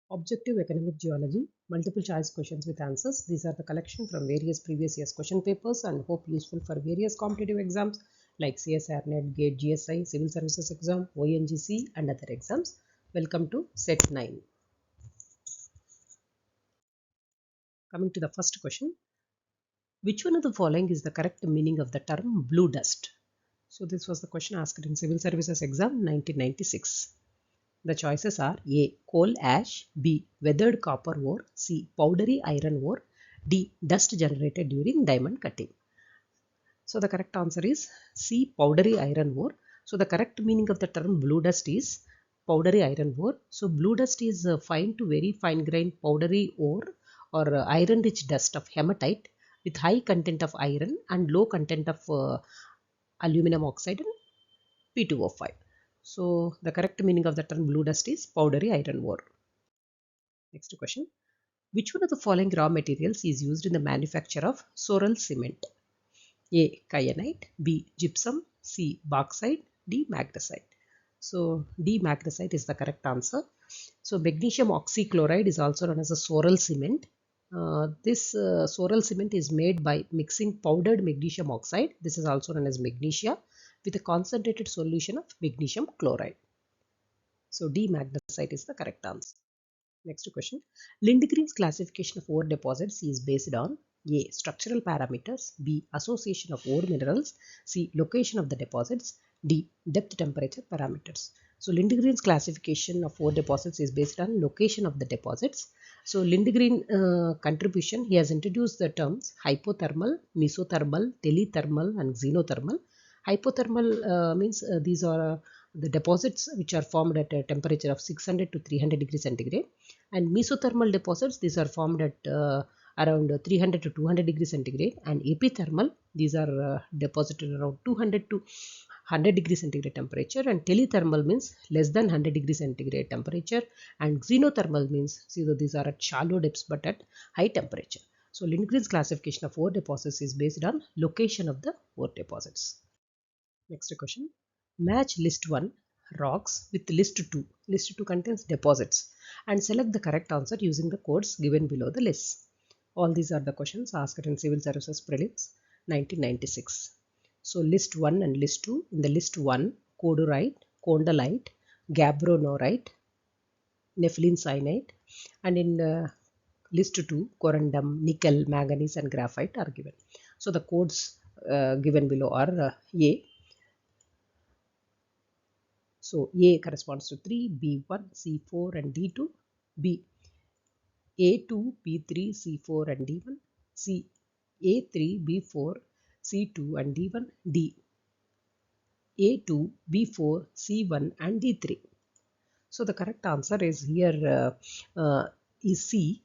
Objective Economic Geology, multiple choice questions with answers. These are the collection from various previous years question papers and hope useful for various competitive exams like CSR, NET, GATE, GSI, Civil Services exam, ONGC and other exams. Welcome to set 9. Coming to the first question. Which one of the following is the correct meaning of the term blue dust? So this was the question asked in Civil Services exam 1996. The choices are A. Coal ash, B. Weathered copper ore, C. Powdery iron ore, D. Dust generated during diamond cutting. So the correct answer is C. Powdery iron ore. So the correct meaning of the term blue dust is powdery iron ore. So blue dust is fine to very fine grained powdery ore or iron rich dust of hematite with high content of iron and low content of aluminum oxide and P2O5. So the correct meaning of the term blue dust is powdery iron ore. Next question. Which one of the following raw materials is used in the manufacture of sorrel cement? A. Kyanite, B. Gypsum, C. Bauxite, D. Magnesite. So D. Magnesite is the correct answer. So magnesium oxychloride is also known as a sorrel cement. This sorrel cement is made by mixing powdered magnesium oxide. This is also known as magnesia with a concentrated solution of magnesium chloride. So D. Magnesite is the correct answer. Next question. Lindgren's classification of ore deposits is based on A. Structural parameters, B. Association of ore minerals, C. Location of the deposits, D. Depth temperature parameters. So Lindgren's classification of ore deposits is based on location of the deposits. So Lindgren contribution, he has introduced the terms hypothermal, mesothermal, telethermal and xenothermal. Hypothermal means these are the deposits which are formed at a temperature of 600 to 300 degrees centigrade, and mesothermal deposits, these are formed at around 300 to 200 degrees centigrade, and epithermal, these are deposited around 200 to 100 degrees centigrade temperature, and telethermal means less than 100 degrees centigrade temperature, and xenothermal means these are at shallow depths but at high temperature. So Lindgren's classification of ore deposits is based on location of the ore deposits. Next question. Match list 1 rocks with list 2. List 2 contains deposits and select the correct answer using the codes given below the list. All these are the questions asked in Civil Services Prelims 1996. So list 1 and list 2. In the list 1, codorite, condalite, gabbronorite, nepheline cyanide, and in list 2, corundum, nickel, manganese and graphite are given. So the codes given below are A. So A corresponds to 3, B1, C4 and D2, B A2, B3, C4 and D1, C A3, B4, C2 and D1, D A2, B4, C1 and D3. So the correct answer is here is C.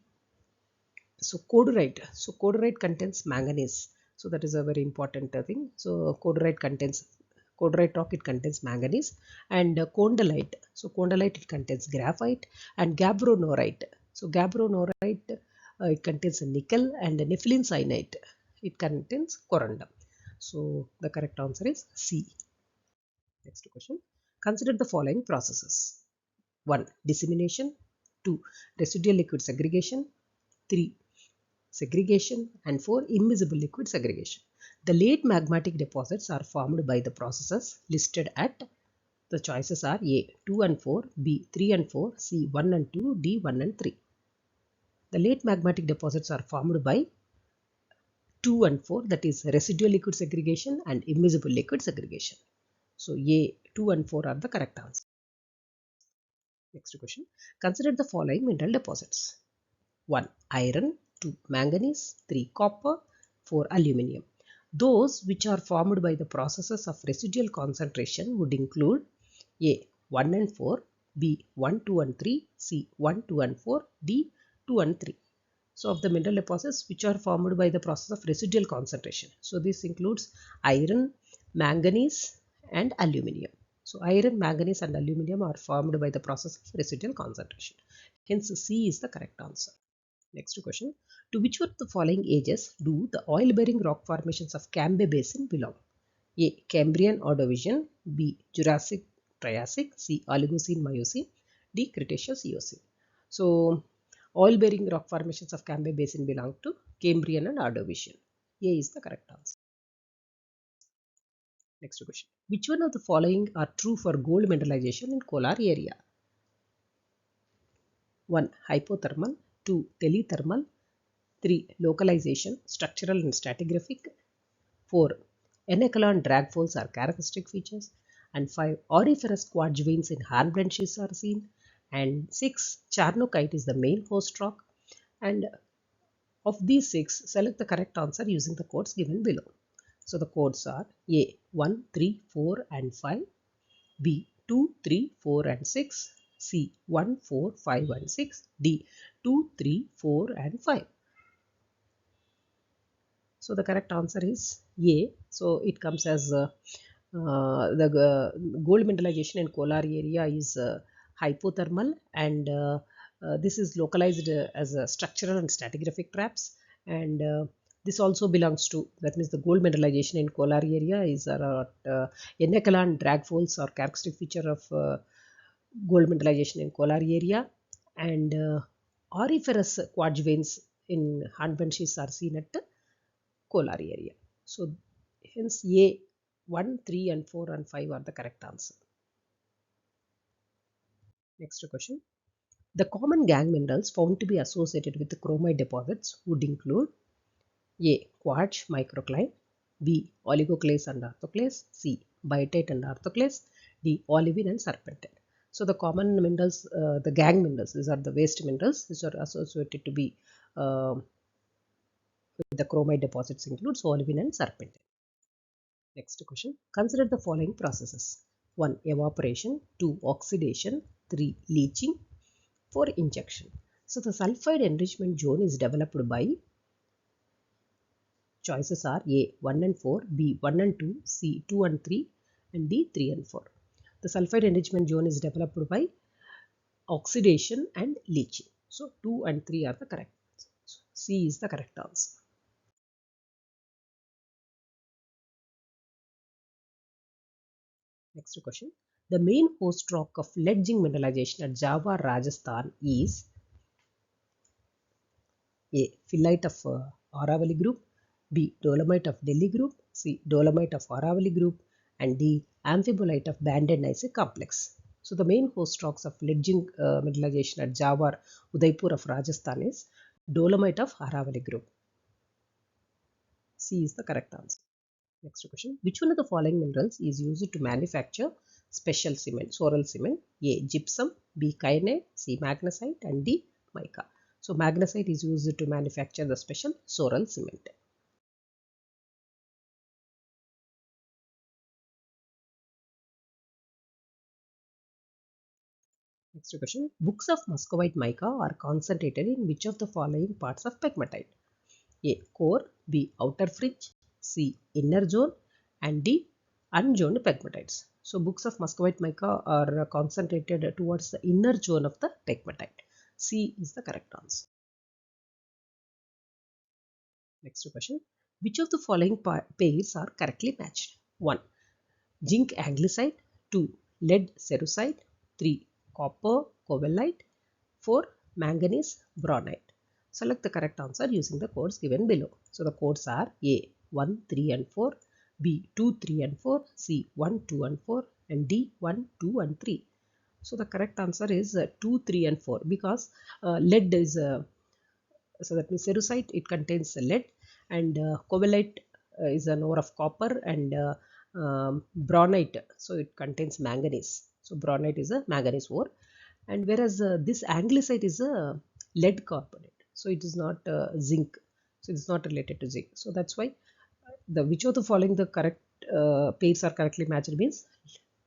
So codorite contains manganese. So that is a very important thing. So codorite rock, it contains manganese, and condalite. So condalite, it contains graphite, and gabbronorite. So gabbronorite, it contains nickel, and nepheline cyanide, it contains corundum. So the correct answer is C. Next question. Consider the following processes. 1. Dissemination. 2. Residual liquid segregation. 3. Segregation, and 4. Immiscible liquid segregation. The late magmatic deposits are formed by the processes listed at, the choices are A. 2 and 4, B. 3 and 4, C. 1 and 2, D. 1 and 3. The late magmatic deposits are formed by 2 and 4, that is residual liquid segregation and immiscible liquid segregation. So A, 2 and 4 are the correct answer. Next question. Consider the following mineral deposits. 1. Iron, 2. Manganese, 3. Copper, 4. Aluminium. Those which are formed by the processes of residual concentration would include A. 1 and 4, B. 1, 2 and 3, C. 1, 2 and 4, D. 2 and 3. So of the mineral deposits which are formed by the process of residual concentration. So this includes iron, manganese and aluminium. So iron, manganese and aluminium are formed by the process of residual concentration. Hence C is the correct answer. Next question. To which one of the following ages do the oil-bearing rock formations of Cambay Basin belong? A. Cambrian Ordovician, B. Jurassic Triassic, C. Oligocene Miocene, D. Cretaceous Eocene. So oil-bearing rock formations of Cambay Basin belong to Cambrian and Ordovician. A is the correct answer. Next question. Which one of the following are true for gold mineralization in Kolar area? 1. Hypothermal. 2. Telethermal. 3. Localization, structural and stratigraphic. 4. Enecalon drag folds are characteristic features. And 5. Auriferous quartz veins in hornblende schists are seen. And 6. Charnockite is the main host rock. And of these 6, select the correct answer using the codes given below. So the codes are A 1, 3, 4 and 5, B 2, 3, 4 and 6, C 1, 4, 5 and 6, D 2, 3, 4 and 5. So the correct answer is A. So it comes as the gold mineralization in Kolar area is hypothermal, and this is localized as a structural and stratigraphic traps, and this also belongs to, that means the gold mineralization in Kolar area is Enecalon drag folds or characteristic feature of gold mineralization in Kolar area, and auriferous quartz veins in hornblende schists are seen at Kolar area. So hence A 1, 3 and 4 and 5 are the correct answer. Next question. The common gangue minerals found to be associated with the chromite deposits would include A. Quartz microcline, B. Oligoclase and orthoclase, C. Biotite and orthoclase, D. Olivine and serpentine. So the common minerals, the gangue minerals, these are the waste minerals, these are associated to be with the chromite deposits includes olivine and serpentine. Next question. Consider the following processes. 1. Evaporation. 2. Oxidation. 3. Leaching. 4. Injection. So the sulfide enrichment zone is developed by, choices are A 1 and 4, B 1 and 2, C 2 and 3 and D 3 and 4. The sulfide enrichment zone is developed by oxidation and leaching. So 2 and 3 are the correct. C is the correct answer. Next question. The main host rock of lead zinc mineralization at Java, Rajasthan is A. Phyllite of Aravalli group, B. Dolomite of Delhi group, C. Dolomite of Aravalli group and D. Amphibolite of banded gneissic complex. So the main host rocks of lead zinc mineralization at Jawar, Udaipur of Rajasthan is Dolomite of Aravalli group. C is the correct answer. Next question. Which one of the following minerals is used to manufacture special cement, soral cement? A. Gypsum, B. Kyanite, C. Magnesite and D. Mica. So magnesite is used to manufacture the special soral cement. Next question. Books of muscovite mica are concentrated in which of the following parts of pegmatite? A. Core, B. Outer fringe, C. Inner zone and D. Unzoned pegmatites. So books of muscovite mica are concentrated towards the inner zone of the pegmatite. C is the correct answer. Next question. Which of the following pairs are correctly matched? 1. Zinc anglesite, 2. Lead cerussite, 3. Copper covellite, 4. Manganese braunite. Select the correct answer using the codes given below. So the codes are A 1, 3 and 4, B 2, 3 and 4, C 1, 2 and 4 and D 1, 2 and 3. So the correct answer is 2, 3 and 4 because lead is so that means cerussite, it contains lead, and covellite is an ore of copper, and braunite, so it contains manganese. So braunite is a manganese ore, and whereas this anglesite is a lead carbonate, so it is not zinc, so it is not related to zinc. So that's why the which of the following the correct pairs are correctly matched means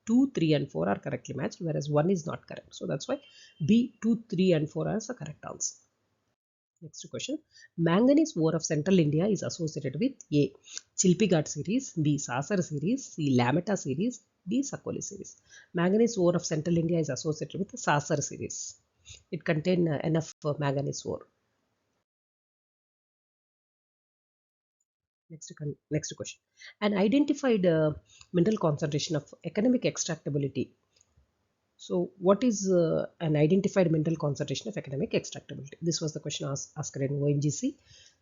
2, 3 and 4 are correctly matched, whereas 1 is not correct. So that's why B 2, 3 and 4 are the correct answer. Next question. Manganese ore of central India is associated with A. Chilpighat series, B. Sasar series, C. Lametta series, D. Sakoli series. Manganese ore of central India is associated with the Sasar series. It contains enough manganese ore. Next question. An identified mineral concentration of economic extractability. So what is an identified mineral concentration of economic extractability? This was the question asked in ONGC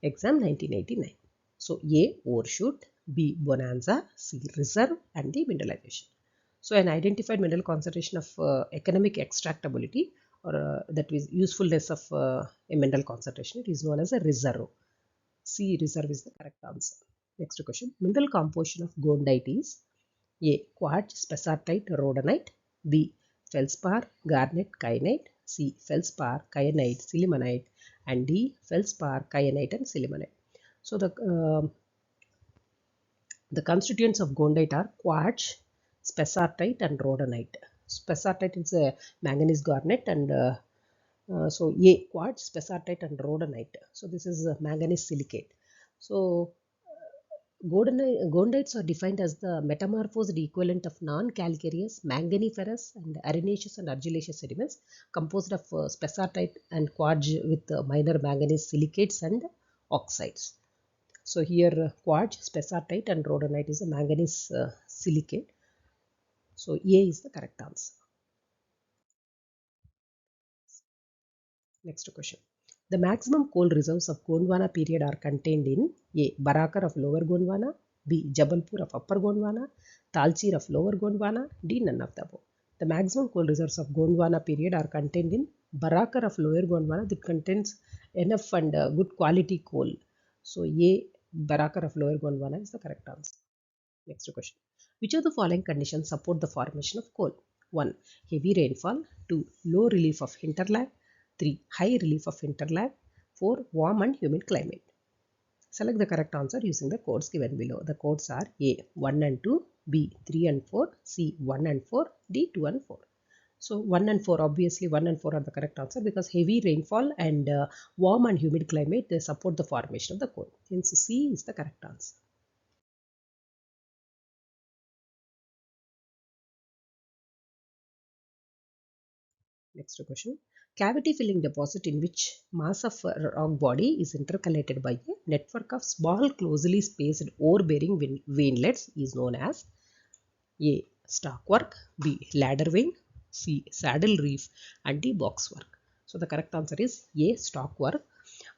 exam 1989. So A, overshoot, B, bonanza, C, reserve, and D, mineralization. So an identified mineral concentration of economic extractability, or that is usefulness of a mineral concentration, it is known as a reserve. C, reserve is the correct answer. Next question. Mineral composition of gondite is A, quartz, spessartite, rhodonite, B, feldspar, garnet, kyanite, C, feldspar, kyanite, sillimanite, and D, feldspar, kyanite, and sillimanite. So the constituents of gondite are quartz, spessartite, and rhodonite. Spessartite is a manganese garnet, and so A, quartz, spessartite, and rhodonite. So this is manganese silicate. So gondites are defined as the metamorphosed equivalent of non-calcareous, manganiferous, and arenaceous and argillaceous sediments composed of spessartite and quartz with minor manganese silicates and oxides. So here quartz, spessartite, and rhodonite is a manganese silicate. So A is the correct answer. Next question. The maximum coal reserves of Gondwana period are contained in A, Barakar of Lower Gondwana, B, Jabalpur of Upper Gondwana, Talchir of Lower Gondwana, D, none of the above. The maximum coal reserves of Gondwana period are contained in Barakar of Lower Gondwana that contains enough and good quality coal. So A, Barakar of Lower Gondwana is the correct answer. Next question. Which of the following conditions support the formation of coal? 1. Heavy rainfall. 2. Low relief of hinterland. 3. High relief of hinterland. 4. Warm and humid climate. Select the correct answer using the codes given below. The codes are A, 1 and 2, B, 3 and 4, C, 1 and 4, D, 2 and 4. So 1 and 4, obviously 1 and 4 are the correct answer because heavy rainfall and warm and humid climate, they support the formation of the coal. Hence C is the correct answer. Next question. Cavity filling deposit in which mass of a rock body is intercalated by a network of small closely spaced ore-bearing veinlets is known as A, stockwork, B, ladder vein, C, saddle reef, and D, boxwork. So the correct answer is A, stockwork.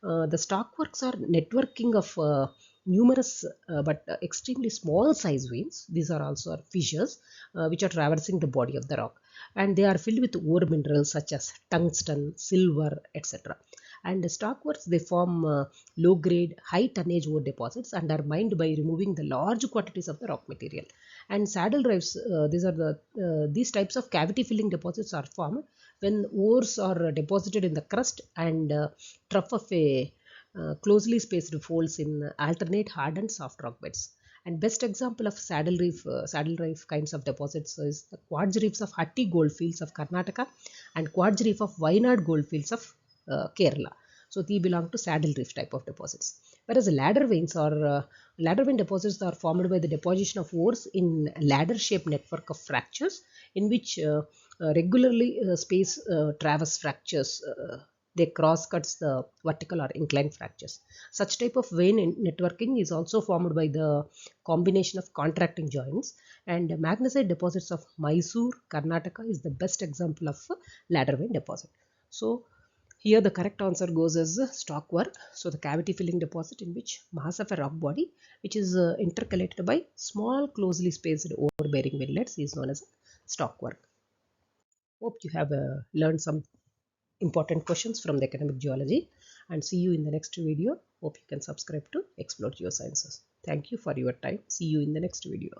The stockworks are networking of numerous but extremely small size veins. These are also fissures which are traversing the body of the rock, and they are filled with ore minerals such as tungsten, silver, etc. And the stockworks, they form low grade, high tonnage ore deposits and are mined by removing the large quantities of the rock material. And saddle drives, these types of cavity filling deposits are formed when ores are deposited in the crust and trough of a closely spaced folds in alternate hard and soft rock beds. And best example of saddle reef kinds of deposits is the quartz reefs of Hatti goldfields of Karnataka and quartz reef of Wayanad goldfields of Kerala. So these belong to saddle reef type of deposits. Whereas ladder veins or ladder vein deposits are formed by the deposition of ores in ladder shaped network of fractures in which regularly space traverse fractures they cross cuts the vertical or inclined fractures. Such type of vein networking is also formed by the combination of contracting joints, and magnesite deposits of Mysore, Karnataka is the best example of ladder vein deposit. So here the correct answer goes as stockwork. So the cavity filling deposit in which mass of a rock body which is intercalated by small closely spaced ore bearing veinlets is known as stockwork. Hope you have learned some important questions from the academic geology, and see you in the next video. Hope you can subscribe to Explore Geosciences. Thank you for your time. See you in the next video.